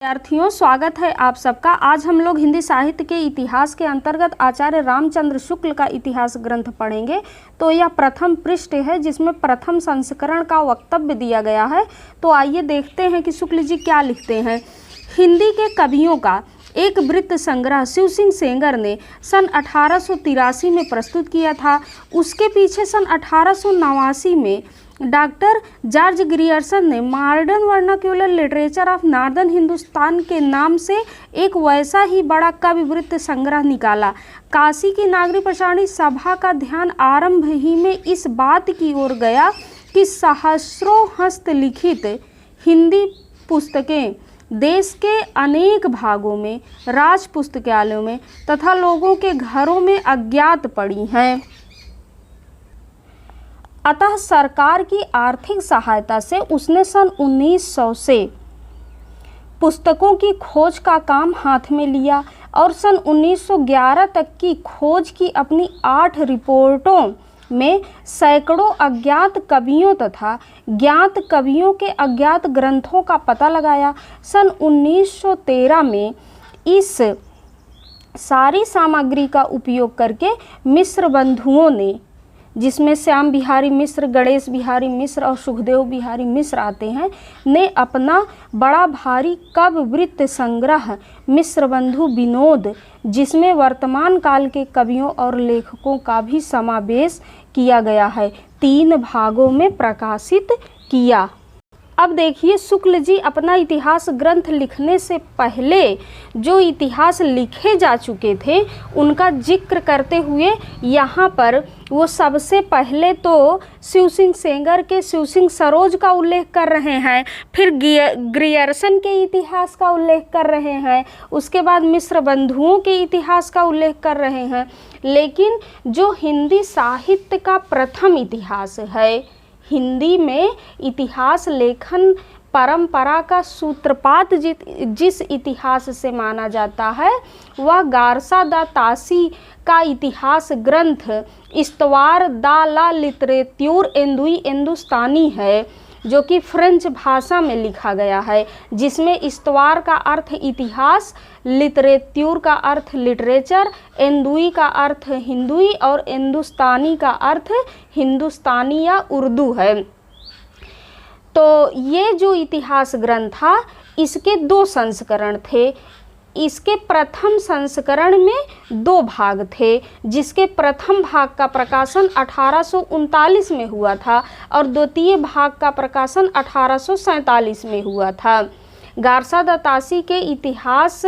विद्यार्थियों, स्वागत है आप सबका। आज हम लोग हिंदी साहित्य के इतिहास के अंतर्गत आचार्य रामचंद्र शुक्ल का इतिहास ग्रंथ पढ़ेंगे। तो यह प्रथम पृष्ठ है जिसमें प्रथम संस्करण का वक्तव्य दिया गया है। तो आइए देखते हैं कि शुक्ल जी क्या लिखते हैं। हिंदी के कवियों का एक वृत्त संग्रह शिव सिंह सेंगर ने सन 1883 में प्रस्तुत किया था। उसके पीछे सन 1889 में डॉक्टर जॉर्ज ग्रियर्सन ने modern vernacular literature of northern Hindustan के नाम से एक वैसा ही बड़ा कवि वृत्त संग्रह निकाला। काशी की नागरिक प्रचारणी सभा का ध्यान आरंभ ही में इस बात की ओर गया कि सहस्रों हस्तलिखित हिंदी पुस्तकें देश के अनेक भागों में, राज पुस्तकालयों में तथा लोगों के घरों में अज्ञात पड़ी हैं। अतः सरकार की आर्थिक सहायता से उसने सन 1900 से पुस्तकों की खोज का काम हाथ में लिया और सन 1911 तक की खोज की अपनी 8 रिपोर्टों में सैकड़ों अज्ञात कवियों तथा ज्ञात कवियों के अज्ञात ग्रंथों का पता लगाया। सन 1913 में इस सारी सामग्री का उपयोग करके मिश्र बंधुओं ने, जिसमें श्याम बिहारी मिश्र, गणेश बिहारी मिश्र और सुखदेव बिहारी मिश्र आते हैं, ने अपना बड़ा भारी कवि वृत्त संग्रह मिश्र बंधु विनोद, जिसमें वर्तमान काल के कवियों और लेखकों का भी समावेश किया गया है, 3 भागों में प्रकाशित किया। अब देखिए, शुक्ल जी अपना इतिहास ग्रंथ लिखने से पहले जो इतिहास लिखे जा चुके थे उनका जिक्र करते हुए यहाँ पर वो सबसे पहले तो शिव सिंह सेंगर के शिव सिंह सरोज का उल्लेख कर रहे हैं, फिर ग्रियर्सन के इतिहास का उल्लेख कर रहे हैं, उसके बाद मिश्र बंधुओं के इतिहास का उल्लेख कर रहे हैं। लेकिन जो हिंदी साहित्य का प्रथम इतिहास है, हिंदी में इतिहास लेखन परंपरा का सूत्रपात जिस इतिहास से माना जाता है वह गारसा दा तासी का इतिहास ग्रंथ इस्तवार दा ला लिटरेत्यूर एंदुई हिंदुस्तानी है, जो कि फ्रेंच भाषा में लिखा गया है, जिसमें इस्तवार का अर्थ इतिहास, लिटरेत्यूर का अर्थ लिटरेचर, एंदुई का अर्थ हिंदुई और हिंदुस्तानी का अर्थ हिंदुस्तानी या उर्दू है। तो ये जो इतिहास ग्रंथ था इसके 2 संस्करण थे। इसके प्रथम संस्करण में 2 भाग थे, जिसके प्रथम भाग का प्रकाशन 1839 में हुआ था और द्वितीय भाग का प्रकाशन 1847 में हुआ था। गारसा दा तासी के इतिहास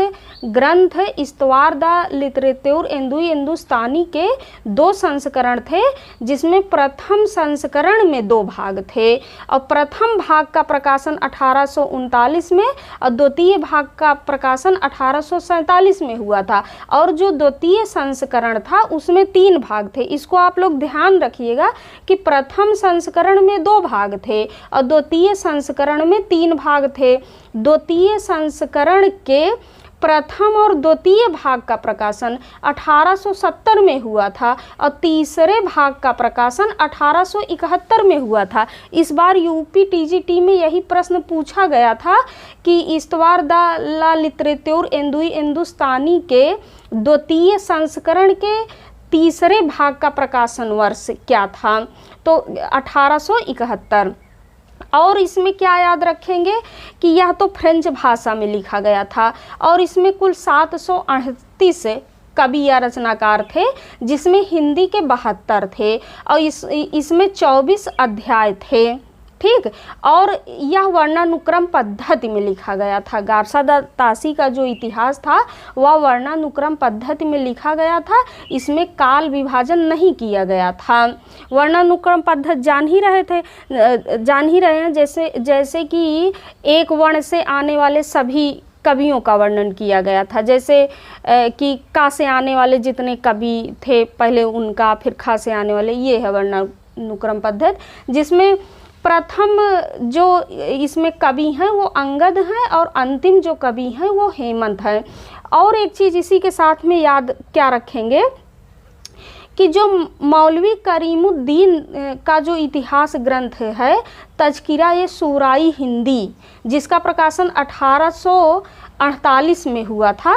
ग्रंथ इस्तवार दा लिटरेत्यूर एंदुई हिंदुस्तानी के 2 संस्करण थे, जिसमें प्रथम संस्करण में 2 भाग थे और प्रथम भाग का प्रकाशन 1839 में और द्वितीय भाग का प्रकाशन 1847 में हुआ था। और जो द्वितीय संस्करण था उसमें 3 भाग थे। इसको आप लोग ध्यान रखिएगा कि प्रथम संस्करण में 2 भाग थे और द्वितीय संस्करण में 3 भाग थे। द्वितीय संस्करण के प्रथम और द्वितीय भाग का प्रकाशन 1870 में हुआ था और तीसरे भाग का प्रकाशन 1871 में हुआ था। इस बार यूपी टीजीटी में यही प्रश्न पूछा गया था कि इस्तवार दा ला लिटरेत्यूर एंदुई हिंदुस्तानी के द्वितीय संस्करण के तीसरे भाग का प्रकाशन वर्ष क्या था, तो 1871। और इसमें क्या याद रखेंगे कि यह तो फ्रेंच भाषा में लिखा गया था और इसमें कुल 738 कवि या रचनाकार थे, जिसमें हिंदी के 72 थे और इसमें 24 अध्याय थे। ठीक, और यह वर्णानुक्रम पद्धति में लिखा गया था। गारसा दा तासी का जो इतिहास था वह वर्णानुक्रम पद्धति में लिखा गया था, इसमें काल विभाजन नहीं किया गया था। वर्णानुक्रम पद्धति जान ही रहे हैं, जैसे कि एक वर्ण से आने वाले सभी कवियों का वर्णन किया गया था, जैसे कि का से आने वाले जितने कवि थे पहले उनका, फिर खा से आने वाले, ये है वर्णानुक्रम पद्धति, जिसमें प्रथम जो इसमें कवि हैं वो अंगद हैं और अंतिम जो कवि हैं वो हेमंत हैं। और एक चीज़ इसी के साथ में याद क्या रखेंगे कि जो मौलवी करीमुद्दीन का जो इतिहास ग्रंथ है तज़किरा-ए-शूरा-ई हिंदी, जिसका प्रकाशन 1948 में हुआ था।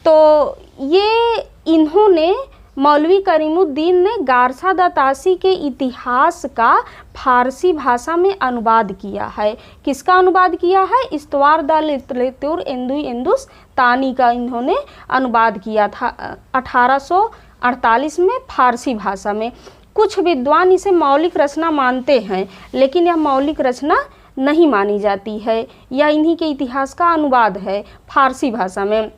तो ये इन्होंने मौलवी करीमुद्दीन ने गारसादातासी के इतिहास का फारसी भाषा में अनुवाद किया है। किसका अनुवाद किया है? इस्तवार द लिटरेतुर हिंदुस्तानी का इन्होंने अनुवाद किया था 1848 में फारसी भाषा में। कुछ विद्वान इसे मौलिक रचना मानते हैं, लेकिन यह मौलिक रचना नहीं मानी जाती है। यह इन्हीं के इतिहास का अनुवाद है फारसी भाषा में।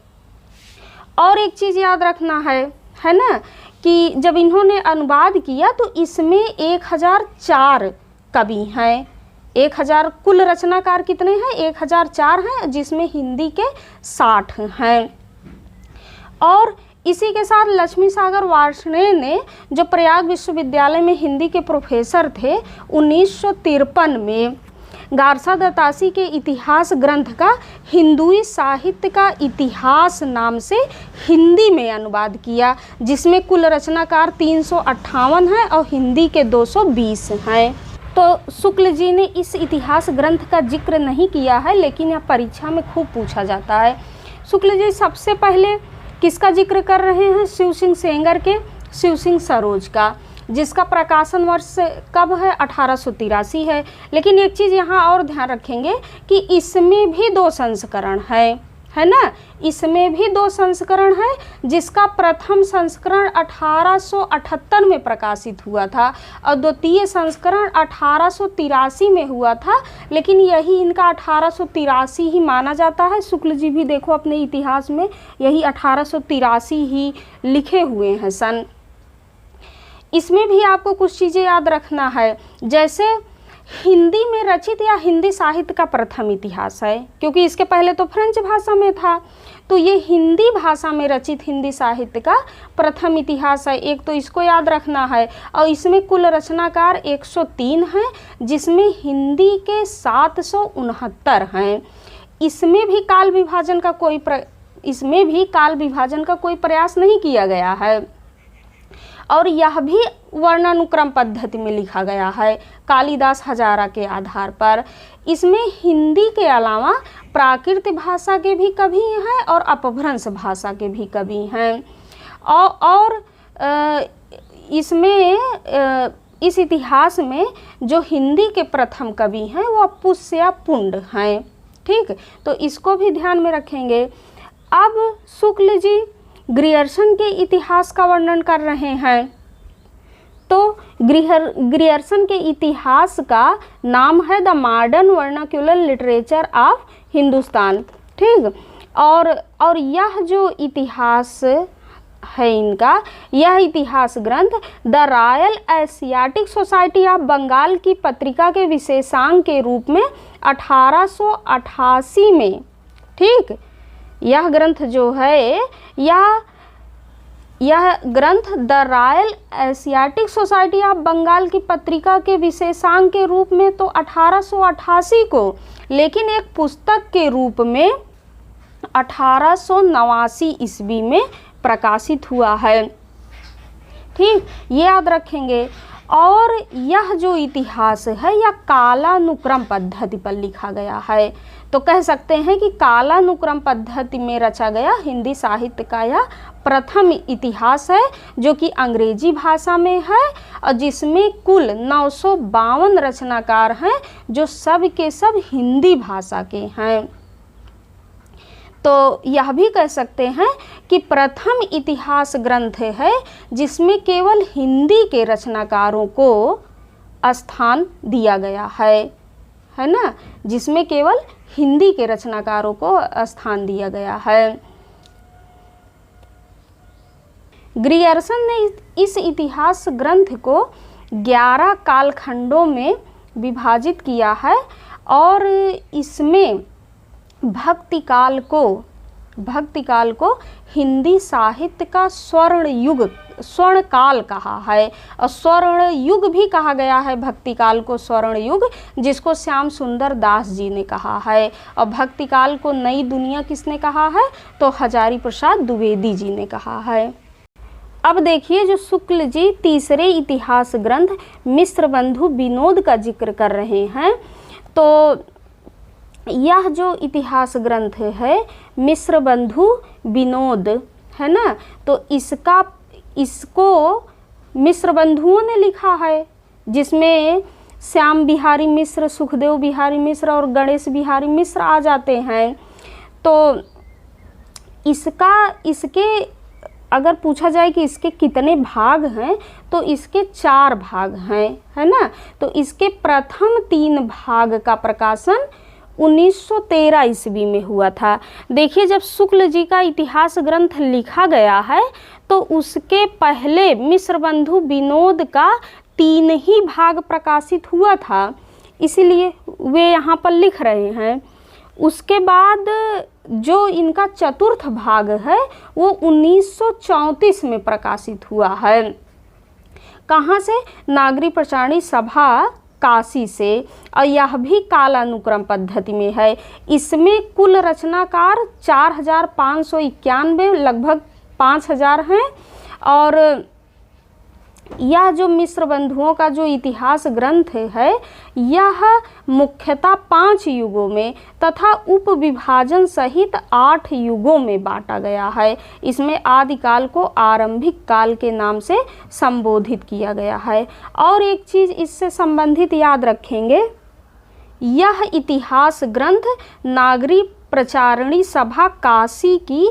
और एक चीज़ याद रखना है ना, कि जब इन्होंने अनुवाद किया तो इसमें 1004 कवि हैं। 1000 कुल रचनाकार कितने हैं? 1004 हैं, जिसमें हिंदी के 60 हैं। और इसी के साथ लक्ष्मी सागर वार्ष्णेय ने, जो प्रयाग विश्वविद्यालय में हिंदी के प्रोफेसर थे, 1953 में गारसादातासी के इतिहास ग्रंथ का हिंदुई साहित्य का इतिहास नाम से हिंदी में अनुवाद किया, जिसमें कुल रचनाकार 358 हैं और हिंदी के 220 हैं। तो शुक्ल जी ने इस इतिहास ग्रंथ का जिक्र नहीं किया है, लेकिन यह परीक्षा में खूब पूछा जाता है। शुक्ल जी सबसे पहले किसका जिक्र कर रहे हैं? शिव सिंह सेंगर के शिव सिंह सरोज का, जिसका प्रकाशन वर्ष कब है? 1883 है। लेकिन एक चीज़ यहाँ और ध्यान रखेंगे कि इसमें भी 2 संस्करण है ना, इसमें भी 2 संस्करण है, जिसका प्रथम संस्करण 1878 में प्रकाशित हुआ था और द्वितीय संस्करण 1883 में हुआ था। लेकिन यही इनका 1883 ही माना जाता है। शुक्ल जी भी देखो अपने इतिहास में यही 1883 ही लिखे हुए हैं सन। इसमें भी आपको कुछ चीज़ें याद रखना है, जैसे हिंदी में रचित या हिंदी साहित्य का प्रथम इतिहास है, क्योंकि इसके पहले तो फ्रेंच भाषा में था। तो ये हिंदी भाषा में रचित हिंदी साहित्य का प्रथम इतिहास है, एक तो इसको याद रखना है। और इसमें कुल रचनाकार 103 हैं, जिसमें हिंदी के 769 हैं। इसमें भी काल विभाजन का कोई प्रयास नहीं किया गया है, और यह भी वर्णानुक्रम पद्धति में लिखा गया है कालिदास हजारा के आधार पर। इसमें हिंदी के अलावा प्राकृत भाषा के भी कवि हैं और अपभ्रंश भाषा के भी कवि हैं। और इसमें इस इतिहास में जो हिंदी के प्रथम कवि हैं वो पुष्य पुंड हैं। ठीक, तो इसको भी ध्यान में रखेंगे। अब शुक्ल जी ग्रियर्सन के इतिहास का वर्णन कर रहे हैं। तो ग्रियर्सन के इतिहास का नाम है the modern vernacular literature of Hindustan. ठीक, और यह जो इतिहास है इनका, यह इतिहास ग्रंथ the Royal Asiatic Society of Bengal की पत्रिका के विशेषांक के रूप में 1888 में, ठीक, यह ग्रंथ जो है यह ग्रंथ the Royal Asiatic Society of Bengal की पत्रिका के विशेषांक के रूप में तो 1888 को, लेकिन एक पुस्तक के रूप में 1889 ईस्वी में प्रकाशित हुआ है। ठीक, ये याद रखेंगे। और यह जो इतिहास है यह कालानुक्रम पद्धति पर लिखा गया है। तो कह सकते हैं कि कालानुक्रम पद्धति में रचा गया हिंदी साहित्य का यह प्रथम इतिहास है, जो कि अंग्रेजी भाषा में है और जिसमें कुल 952 रचनाकार हैं, जो सब के सब हिंदी भाषा के हैं। तो यह भी कह सकते हैं कि प्रथम इतिहास ग्रंथ है जिसमें केवल हिंदी के रचनाकारों को स्थान दिया गया है ना, जिसमें केवल हिंदी के रचनाकारों को स्थान दिया गया है। ग्रियर्सन ने इस इतिहास ग्रंथ को 11 कालखंडों में विभाजित किया है और इसमें भक्ति काल को हिंदी साहित्य का स्वर्ण काल कहा है और स्वर्ण युग भी कहा गया है। भक्ति काल को स्वर्ण युग, जिसको श्याम सुंदर दास जी ने कहा है, और भक्ति काल को नई दुनिया किसने कहा है? तो हजारी प्रसाद द्विवेदी जी ने कहा है। अब देखिए जो शुक्ल जी तीसरे इतिहास ग्रंथ मिश्र बंधु विनोद का जिक्र कर रहे हैं। तो यह जो इतिहास ग्रंथ है मिश्र बंधु विनोद है ना, तो इसको मिश्र बंधुओं ने लिखा है, जिसमें श्याम बिहारी मिश्र, सुखदेव बिहारी मिश्र और गणेश बिहारी मिश्र आ जाते हैं। तो इसके अगर पूछा जाए कि इसके कितने भाग हैं, तो इसके 4 भाग हैं, है ना। तो इसके प्रथम 3 भाग का प्रकाशन 1913 ईस्वी में हुआ था। देखिए, जब शुक्ल जी का इतिहास ग्रंथ लिखा गया है तो उसके पहले मिश्र बंधु विनोद का 3 ही भाग प्रकाशित हुआ था, इसीलिए वे यहाँ पर लिख रहे हैं। उसके बाद जो इनका 4th भाग है वो 1934 में प्रकाशित हुआ है। कहाँ से? नागरी प्रचारणी सभा काशी से, और यह भी कालानुक्रम पद्धति में है। इसमें कुल रचनाकार 4591, लगभग 5000 हैं। और यह जो मिश्र बंधुओं का जो इतिहास ग्रंथ है, यह मुख्यतः 5 युगों में तथा उप विभाजन सहित 8 युगों में बांटा गया है। इसमें आदिकाल को आरंभिक काल के नाम से संबोधित किया गया है। और एक चीज़ इससे संबंधित याद रखेंगे, यह इतिहास ग्रंथ नागरी प्रचारणी सभा काशी की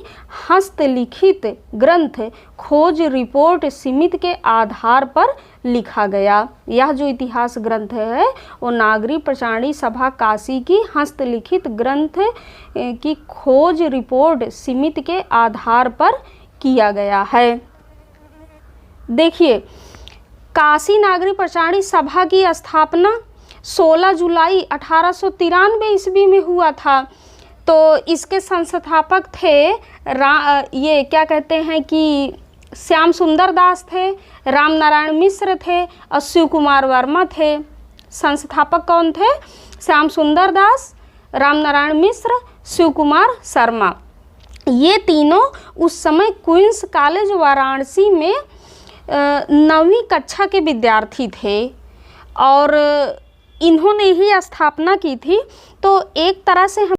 हस्तलिखित ग्रंथ खोज रिपोर्ट समिति के आधार पर लिखा गया। यह जो इतिहास ग्रंथ है वो नागरी प्रचारणी सभा काशी की हस्तलिखित ग्रंथ की खोज रिपोर्ट समिति के आधार पर किया गया है। देखिए, काशी नागरी प्रचारणी सभा की स्थापना 16 जुलाई 1893 ईस्वी में हुआ था। तो इसके संस्थापक थे ये क्या कहते हैं कि श्याम सुंदर दास थे, राम नारायण मिश्र थे और शिव कुमार वर्मा थे। संस्थापक कौन थे? श्याम सुंदर दास, राम नारायण मिश्र, शिव कुमार शर्मा। ये तीनों उस समय क्वींस कॉलेज वाराणसी में 9वीं कक्षा के विद्यार्थी थे और इन्होंने ही स्थापना की थी। तो एक तरह से हम